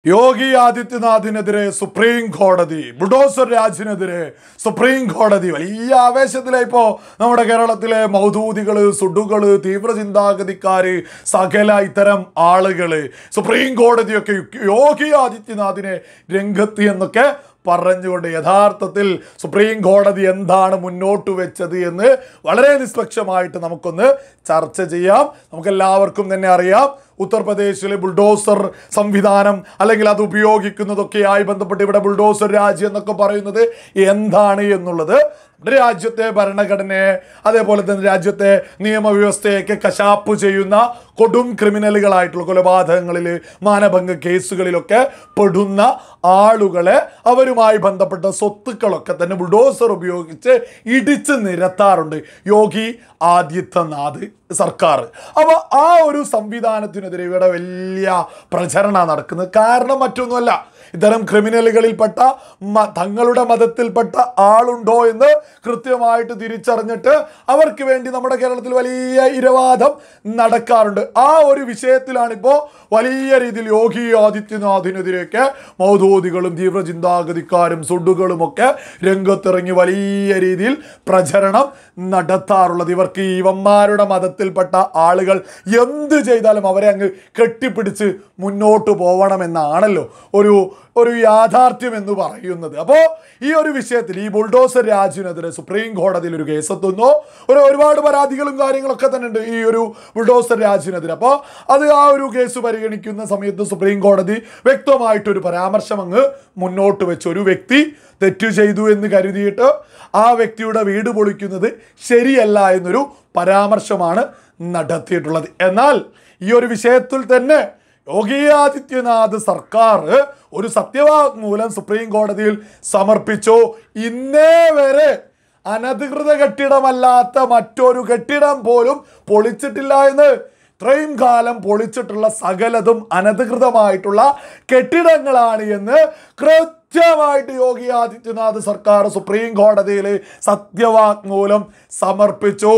യോഗി ആദിത്യനാഥിനെതിരെ supreme കോടതി, bulldozer രാജിനെതിരെ supreme കോടതി. വലിയ ആവേശത്തിലെ ഇപ്പോൾ നമ്മുടെ കേരളത്തിലെ മൗദൂദികള്, സുഡുകള്, തീവ്ര ചിന്താഗതിക്കാര്, സകല ഇത്തരം ആളുകള് സുപ്രീം കോടതിയൊക്കെ യോഗി ആദിത്യനാഥിനെ രംഗത്ത് എന്നൊക്കെ പറഞ്ഞുകൊണ്ട് യഥാർത്ഥത്തിൽ സുപ്രീം കോടതി എന്താണ് മുന്നോട്ട് വെച്ചത് എന്ന് വളരെ നിഷ്പക്ഷമായിട്ട് നമുക്കൊന്ന് ചർച്ച ചെയ്യാം. നമുക്കെല്ലാവർക്കും തന്നെ അറിയാം, ഉത്തർപ്രദേശിലെ ബുൾഡോസർ സംവിധാനം അല്ലെങ്കിൽ അത് ഉപയോഗിക്കുന്നതൊക്കെയായി ബന്ധപ്പെട്ട് ഇവിടെ ബുൾഡോസർ രാജ് എന്നൊക്കെ പറയുന്നത് എന്താണ് എന്നുള്ളത് രാജ്യത്തെ ഭരണഘടനയെ അതേപോലെ തന്നെ രാജ്യത്തെ നിയമവ്യവസ്ഥയൊക്കെ കശാപ്പ് ചെയ്യുന്ന കൊടും ക്രിമിനലുകളായിട്ടുള്ള കൊലപാതകങ്ങളിൽ, മാനഭംഗ കേസുകളിലൊക്കെ പെടുന്ന ആളുകളെ അവരുമായി ബന്ധപ്പെട്ട സ്വത്തുക്കളൊക്കെ തന്നെ ബുൾഡോസർ ഉപയോഗിച്ച് ഇടിച്ച് നിരത്താറുണ്ട് യോഗി ആദിത്യനാഥ് സർക്കാർ. അപ്പോൾ ആ ഒരു സംവിധാനത്തിനെതിരെ ഇവിടെ വലിയ പ്രചരണം നടക്കുന്നത്. കാരണം മറ്റൊന്നുമല്ല, ഇത്തരം ക്രിമിനലുകളിൽപ്പെട്ട തങ്ങളുടെ മതത്തിൽപ്പെട്ട ആളുണ്ടോ എന്ന് കൃത്യമായിട്ട് തിരിച്ചറിഞ്ഞിട്ട് അവർക്ക് വേണ്ടി നമ്മുടെ കേരളത്തിൽ വലിയ ഇരവാദം നടക്കാറുണ്ട്. ആ ഒരു വിഷയത്തിലാണിപ്പോൾ വലിയ രീതിയിൽ യോഗി ആദിത്യനാഥിനെതിരെയൊക്കെ മൗദൂദികളും തീവ്ര ചിന്താഗതിക്കാരും സുഡുകളും ഒക്കെ രംഗത്തിറങ്ങി വലിയ രീതിയിൽ പ്രചരണം നടത്താറുള്ളത്. ഇവർക്ക് ഇവന്മാരുടെ മതത്തിൽപ്പെട്ട ആളുകൾ എന്ത് ചെയ്താലും അവരെ അങ്ങ് കെട്ടിപ്പിടിച്ച് മുന്നോട്ട് പോകണമെന്നാണല്ലോ ഒരു യാഥാർത്ഥ്യം എന്ന് പറയുന്നത്. അപ്പോൾ ഈ ഒരു വിഷയത്തിൽ ഈ ബുൾഡോസർ രാജിനെതിരെ സുപ്രീം കോടതിയിൽ ഒരു കേസെത്തുന്നു. ഒരുപാട് പരാതികളും കാര്യങ്ങളൊക്കെ തന്നെ ഉണ്ട് ഈ ഒരു ബുൾഡോസർ രാജിനെതിരെ. അപ്പോൾ അത് ആ ഒരു കേസ് പരിഗണിക്കുന്ന സമയത്ത് സുപ്രീം കോടതി വ്യക്തമായിട്ടൊരു പരാമർശം അങ്ങ് മുന്നോട്ട് വെച്ചു. ഒരു വ്യക്തി തെറ്റു ചെയ്തു എന്ന് കരുതിയിട്ട് ആ വ്യക്തിയുടെ വീട് പൊളിക്കുന്നത് ശരിയല്ല എന്നൊരു പരാമർശമാണ് നടത്തിയിട്ടുള്ളത്. എന്നാൽ ഈ ഒരു വിഷയത്തിൽ തന്നെ യോഗി ആദിത്യനാഥ് സർക്കാർ ഒരു സത്യവാങ്മൂലം സുപ്രീം കോടതിയിൽ സമർപ്പിച്ചു. ഇന്നേ വരെ അനധികൃത കെട്ടിടമല്ലാത്ത മറ്റൊരു കെട്ടിടം പോലും പൊളിച്ചിട്ടില്ല എന്ന്. ഇത്രയും കാലം പൊളിച്ചിട്ടുള്ള സകലതും അനധികൃതമായിട്ടുള്ള കെട്ടിടങ്ങളാണ് എന്ന് കൃത്യമായിട്ട് യോഗി ആദിത്യനാഥ് സർക്കാർ സുപ്രീം കോടതിയിൽ സത്യവാങ്മൂലം സമർപ്പിച്ചു.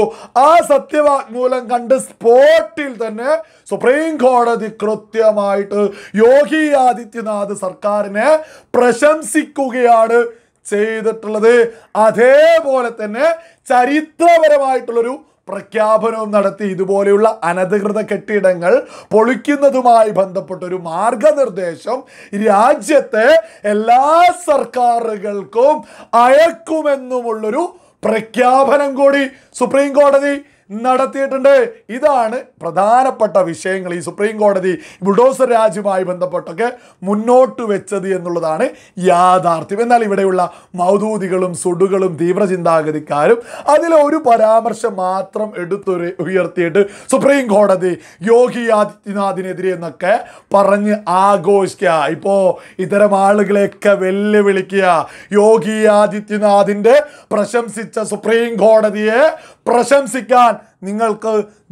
ആ സത്യവാങ്മൂലം കണ്ട് സ്പോട്ടിൽ തന്നെ സുപ്രീം കോടതി കൃത്യമായിട്ട് യോഗി ആദിത്യനാഥ് സർക്കാരിനെ പ്രശംസിക്കുകയാണ് ചെയ്തിട്ടുള്ളത്. അതേപോലെ തന്നെ ചരിത്രപരമായിട്ടുള്ളൊരു പ്രഖ്യാപനവും നടത്തി. ഇതുപോലെയുള്ള അനധികൃത കെട്ടിടങ്ങൾ പൊളിക്കുന്നതുമായി ബന്ധപ്പെട്ടൊരു മാർഗനിർദ്ദേശം രാജ്യത്തെ എല്ലാ സർക്കാരുകൾക്കും അയക്കുമെന്നുമുള്ളൊരു പ്രഖ്യാപനം കൂടി സുപ്രീം കോടതി നടത്തിയിട്ടുണ്ട്. ഇതാണ് പ്രധാനപ്പെട്ട വിഷയങ്ങൾ ഈ സുപ്രീം കോടതി ബുൾഡോസർ രാജുമായി ബന്ധപ്പെട്ടൊക്കെ മുന്നോട്ട് വെച്ചത് എന്നുള്ളതാണ് യാഥാർത്ഥ്യം. എന്നാൽ ഇവിടെയുള്ള മൗദൂദികളും സുഡുകളും തീവ്ര ചിന്താഗതിക്കാരും അതിലൊരു പരാമർശം മാത്രം ഉയർത്തിയിട്ട് സുപ്രീം കോടതി യോഗി ആദിത്യനാഥിനെതിരെ എന്നൊക്കെ പറഞ്ഞ് ആഘോഷിക്കുക. ഇപ്പോൾ ഇത്തരം ആളുകളെയൊക്കെ വെല്ലുവിളിക്കുക. യോഗി ആദിത്യനാഥിൻ്റെ പ്രശംസിച്ച സുപ്രീം കോടതിയെ പ്രശംസിക്കാൻ നിങ്ങൾക്ക്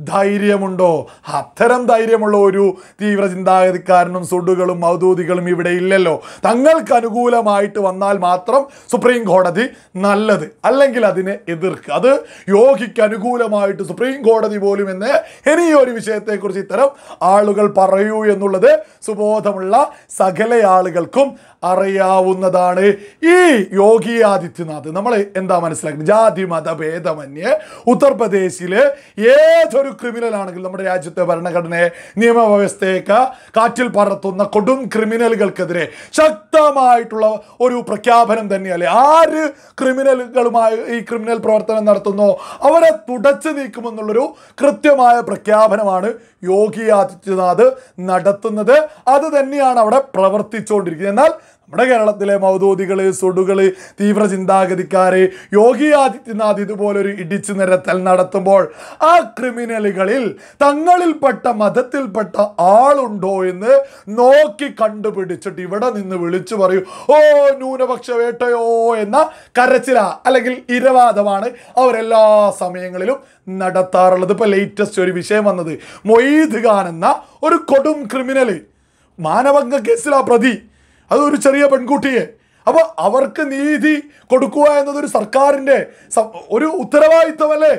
ധൈര്യമുണ്ടോ? അത്തരം ധൈര്യമുള്ള ഒരു തീവ്ര ചിന്താഗതിക്കാരനും സുഡുകളും മൗദൂദികളും ഇവിടെ ഇല്ലല്ലോ. തങ്ങൾക്ക് അനുകൂലമായിട്ട് വന്നാൽ മാത്രം സുപ്രീം കോടതി നല്ലത്, അല്ലെങ്കിൽ അതിനെ എതിർക്കുക. അത് യോഗിക്ക് അനുകൂലമായിട്ട് സുപ്രീം കോടതി പോലും എന്ന് ഇനി ഒരു വിഷയത്തെക്കുറിച്ച് ഇത്തരം ആളുകൾ പറയൂ എന്നുള്ളത് സുബോധമുള്ള സകല ആളുകൾക്കും അറിയാവുന്നതാണ്. ഈ യോഗി ആദിത്യനാഥ് നമ്മൾ എന്താ മനസ്സിലാക്കുന്നത്? ജാതി മത ഭേദമന്യേ ഉത്തർപ്രദേശില് ഏതൊരു ക്രിമിനൽ ആണെങ്കിലും നമ്മുടെ രാജ്യത്തെ ഭരണഘടനയെ നിയമവ്യവസ്ഥയൊക്കെ കാറ്റിൽ പറത്തുന്ന കൊടും ക്രിമിനലുകൾക്കെതിരെ ശക്തമായിട്ടുള്ള ഒരു പ്രഖ്യാപനം തന്നെയല്ലേ. ആര് ക്രിമിനലുകളുമായി ഈ ക്രിമിനൽ പ്രവർത്തനം നടത്തുന്നോ അവരെ തുടച്ചു നീക്കുമെന്നുള്ളൊരു കൃത്യമായ പ്രഖ്യാപനമാണ് യോഗി ആദിത്യനാഥ് നടത്തുന്നത്. അത് തന്നെയാണ് അവിടെ പ്രവർത്തിച്ചുകൊണ്ടിരിക്കുന്നത്. എന്നാൽ നമ്മുടെ കേരളത്തിലെ മൗദൂദികള്, സുഡുകള്, തീവ്ര ചിന്താഗതിക്കാര് യോഗി ആദിത്യനാഥ് ഇതുപോലൊരു ഇടിച്ചു നിരത്തൽ നടത്തുമ്പോൾ ആ ക്രിമിനലുകളിൽ തങ്ങളിൽപ്പെട്ട മതത്തിൽപ്പെട്ട ആളുണ്ടോ എന്ന് നോക്കി കണ്ടുപിടിച്ചിട്ട് ഇവിടെ നിന്ന് വിളിച്ചു പറയൂ, ഓ ന്യൂനപക്ഷ വേട്ടയോ എന്ന കരച്ചില അല്ലെങ്കിൽ ഇരവാദമാണ് അവരെല്ലാ സമയങ്ങളിലും നടത്താറുള്ളത്. ഇപ്പോൾ ലേറ്റസ്റ്റ് ഒരു വിഷയം വന്നത് മൊയ്ദ് ഖാൻ എന്ന ഒരു കൊടും ക്രിമിനൽ, മാനഭംഗ കേസിലാ പ്രതി, അതൊരു ചെറിയ പെൺകുട്ടിയെ. അപ്പോൾ അവർക്ക് നീതി കൊടുക്കുക എന്നതൊരു സർക്കാരിൻ്റെ ഒരു ഉത്തരവാദിത്വമല്ലേ?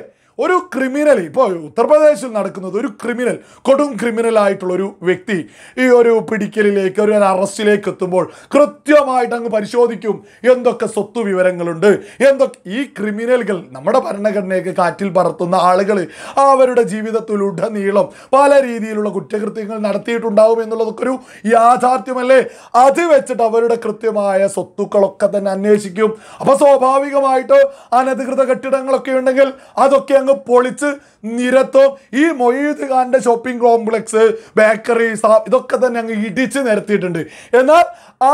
ഒരു ക്രിമിനൽ ഇപ്പോൾ ഉത്തർപ്രദേശിൽ നടക്കുന്നത്, ഒരു ക്രിമിനൽ, കൊടും ക്രിമിനൽ ആയിട്ടുള്ള ഒരു വ്യക്തി ഈ ഒരു പിടിക്കലിലേക്ക്, ഒരു അറസ്റ്റിലേക്ക് എത്തുമ്പോൾ കൃത്യമായിട്ട് അങ്ങ് പരിശോധിക്കും എന്തൊക്കെ സ്വത്ത് വിവരങ്ങളുണ്ട്, എന്തൊക്കെ. ഈ ക്രിമിനലുകൾ നമ്മുടെ ഭരണഘടനയൊക്കെ കാറ്റിൽ പറത്തുന്ന ആളുകൾ അവരുടെ ജീവിതത്തിലുടനീളം പല രീതിയിലുള്ള കുറ്റകൃത്യങ്ങൾ നടത്തിയിട്ടുണ്ടാവും എന്നുള്ളതൊക്കെ ഒരു യാഥാർത്ഥ്യമല്ലേ. അത് വെച്ചിട്ട് അവരുടെ കൃത്യമായ സ്വത്തുക്കളൊക്കെ തന്നെ അന്വേഷിക്കും. അപ്പൊ സ്വാഭാവികമായിട്ട് അനധികൃത കെട്ടിടങ്ങളൊക്കെ ഉണ്ടെങ്കിൽ അതൊക്കെ അങ്ങ് പൊളിച്ച് നിരത്തും. ഈ മൊയ്ത് ഖാന്റെ ഷോപ്പിംഗ് കോംപ്ലക്സ്, ബേക്കറി, ഇതൊക്കെ തന്നെ അങ്ങ് ഇടിച്ച് നിരത്തിയിട്ടുണ്ട്. എന്നാൽ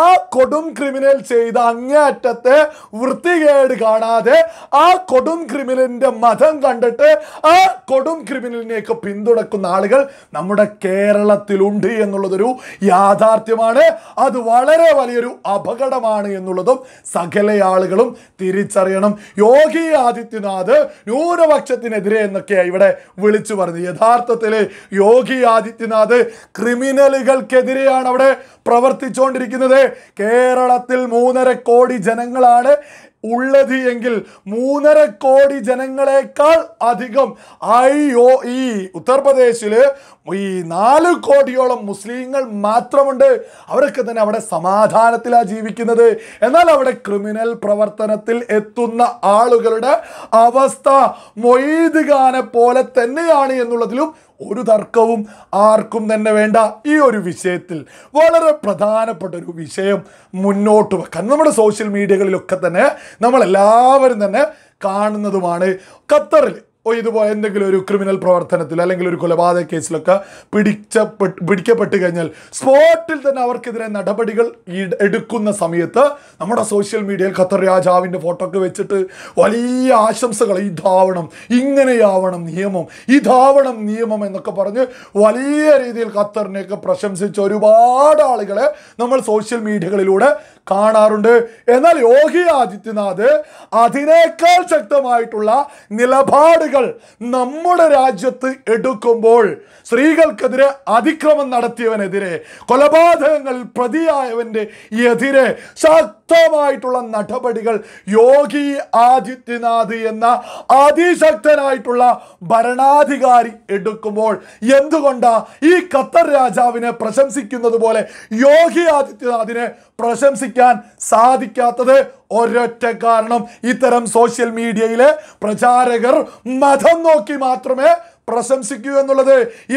ആ കൊടും ക്രിമിനൽ ചെയ്ത അങ്ങേയറ്റത്തെ വൃത്തികേട് കാണാതെ ആ കൊടും ക്രിമിനലിന്റെ മതം കണ്ടിട്ട് ആ കൊടും ക്രിമിനലിനെയൊക്കെ പിന്തുണക്കുന്ന ആളുകൾ നമ്മുടെ കേരളത്തിലുണ്ട് എന്നുള്ളതൊരു യാഥാർത്ഥ്യമാണ്. അത് വളരെ വലിയൊരു അപകടമാണ് എന്നുള്ളതും സകല ആളുകളും തിരിച്ചറിയണം. യോഗി ആദിത്യനാഥ് ന്യൂനപക്ഷത്തിനെതിരെ എന്നൊക്കെയാണ് ഇവിടെ വിളിച്ചു പറഞ്ഞത്. യഥാർത്ഥത്തിൽ യോഗി ആദിത്യനാഥ് ക്രിമിനലുകൾക്കെതിരെയാണ് അവിടെ പ്രവർത്തിച്ചുകൊണ്ടിരിക്കുന്നത്. കേരളത്തിൽ 3.5 കോടി ജനങ്ങളാണ് ഉള്ളത് എങ്കിൽ 3.5 കോടി ജനങ്ങളെക്കാൾ അധികം ഈ ഉത്തർപ്രദേശില് ഈ 4 കോടിയോളം മുസ്ലിങ്ങൾ മാത്രമുണ്ട്. അവരൊക്കെ തന്നെ അവിടെ സമാധാനത്തിലാണ് ജീവിക്കുന്നത്. എന്നാൽ അവിടെ ക്രിമിനൽ പ്രവർത്തനത്തിൽ എത്തുന്ന ആളുകളുടെ അവസ്ഥ മൊയ്ത് ഖാനെ പോലെ തന്നെയാണ് എന്നുള്ളതിലും ഒരു തർക്കവും ആർക്കും തന്നെ വേണ്ട. ഈ ഒരു വിഷയത്തിൽ വളരെ പ്രധാനപ്പെട്ട ഒരു വിഷയം മുന്നോട്ട് വെക്കാൻ നമ്മുടെ സോഷ്യൽ മീഡിയകളിലൊക്കെ തന്നെ നമ്മളെല്ലാവരും തന്നെ കാണുന്നതുമാണ്. ഖത്തറിൽ ഇതുപോലെ എന്തെങ്കിലും ഒരു ക്രിമിനൽ പ്രവർത്തനത്തിൽ അല്ലെങ്കിൽ ഒരു കൊലപാതക കേസിലൊക്കെ പിടിക്കപ്പെട്ട് കഴിഞ്ഞാൽ സ്പോട്ടിൽ തന്നെ അവർക്കെതിരെ നടപടികൾ എടുക്കുന്ന സമയത്ത് നമ്മുടെ സോഷ്യൽ മീഡിയയിൽ ഖത്തർ രാജാവിൻ്റെ ഫോട്ടോ ഒക്കെ വെച്ചിട്ട് വലിയ ആശംസകൾ, ഇതാവണം, ഇങ്ങനെയാവണം നിയമം, ഇതാവണം നിയമം എന്നൊക്കെ പറഞ്ഞ് വലിയ രീതിയിൽ ഖത്തറിനെയൊക്കെ പ്രശംസിച്ച ഒരുപാട് ആളുകളെ നമ്മൾ സോഷ്യൽ മീഡിയകളിലൂടെ കാണാറുണ്ട്. എന്നാൽ യോഗി ആദിത്യനാഥ് അതിനേക്കാൾ ശക്തമായിട്ടുള്ള നിലപാടുകൾ നമ്മുടെ രാജ്യത്ത് എടുക്കുമ്പോൾ സ്ത്രീകൾക്കെതിരെ അതിക്രമം നടത്തിയവനെതിരെ, കൊലപാതകങ്ങളിൽ പ്രതിയായവന്റെ എതിരെ ശക്തമായിട്ടുള്ള നടപടികൾ യോഗി ആദിത്യനാഥ് എന്ന അതിശക്തനായിട്ടുള്ള ഭരണാധികാരി എടുക്കുമ്പോൾ എന്തുകൊണ്ടാ ഈ ഖത്തർ രാജാവിനെ പ്രശംസിക്കുന്നത് പോലെ യോഗി ആദിത്യനാഥിനെ പ്രശംസിക്കാൻ സാധിക്കാത്തത്? ഒരൊറ്റ കാരണം, ഇത്തരം സോഷ്യൽ മീഡിയയിലെ പ്രചാരകർ മതം നോക്കി മാത്രമേ പ്രശംസിക്കൂ എന്നുള്ളത്.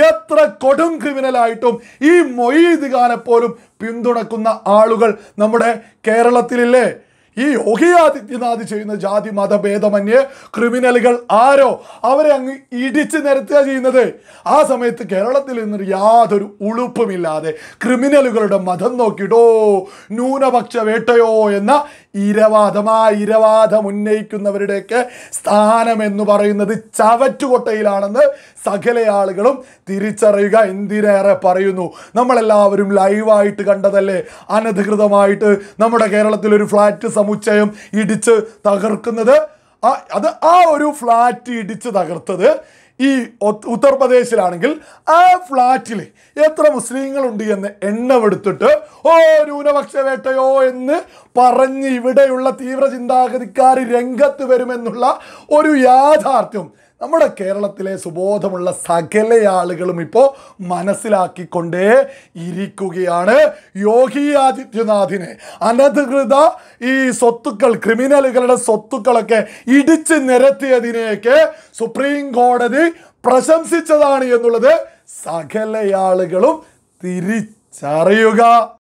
എത്ര കൊടും ക്രിമിനലായിട്ടും ഈ മൊയ്ത് ഖാനെ പോലും പിന്തുണക്കുന്ന ആളുകൾ നമ്മുടെ കേരളത്തിലില്ലേ? ഈ യോഗി ആദിത്യനാഥ് ചെയ്യുന്ന ജാതി മതഭേദമന്യേ ക്രിമിനലുകൾ ആരോ അവരെ അങ്ങ് ഇടിച്ചു നിരത്തുക ചെയ്യുന്നത്. ആ സമയത്ത് കേരളത്തിൽ നിന്നൊരു യാതൊരു ഉളുപ്പുമില്ലാതെ ക്രിമിനലുകളുടെ മതം നോക്കിയിട്ടോ ന്യൂനപക്ഷ വേട്ടയോ എന്ന ഇരവാദം ഉന്നയിക്കുന്നവരുടെയൊക്കെ സ്ഥാനം എന്ന് പറയുന്നത് ചവറ്റുകൊട്ടയിലാണെന്ന് സകല ആളുകളും തിരിച്ചറിയുക. എന്തിനേറെ പറയുന്നു, നമ്മളെല്ലാവരും ലൈവായിട്ട് കണ്ടതല്ലേ അനധികൃതമായിട്ട് നമ്മുടെ കേരളത്തിൽ ഒരു ഫ്ലാറ്റ് സമുച്ചയം ഇടിച്ച് തകർക്കുന്നത്. ആ ഒരു ഫ്ലാറ്റ് ഇടിച്ച് തകർത്തത് ഈ ഉത്തർപ്രദേശിലാണെങ്കിൽ ആ ഫ്ലാറ്റിൽ എത്ര മുസ്ലിങ്ങളുണ്ട് എന്ന് എണ്ണമെടുത്തിട്ട് ന്യൂനപക്ഷ വേട്ടയോ എന്ന് പറഞ്ഞ് ഇവിടെയുള്ള തീവ്ര ചിന്താഗതിക്കാർ രംഗത്ത് വരുമെന്നുള്ള ഒരു യാഥാർത്ഥ്യം നമ്മുടെ കേരളത്തിലെ സുബോധമുള്ള സകല ആളുകളും ഇപ്പോൾ മനസ്സിലാക്കിക്കൊണ്ടേ ഇരിക്കുകയാണ്. യോഗി ആദിത്യനാഥിനെ അനധികൃത ഈ സ്വത്തുക്കൾ, ക്രിമിനലുകളുടെ സ്വത്തുക്കളൊക്കെ ഇടിച്ച് നിരത്തിയതിനെയൊക്കെ സുപ്രീം കോടതി പ്രശംസിച്ചതാണ് എന്നുള്ളത് സകല ആളുകളും തിരിച്ചറിയുക.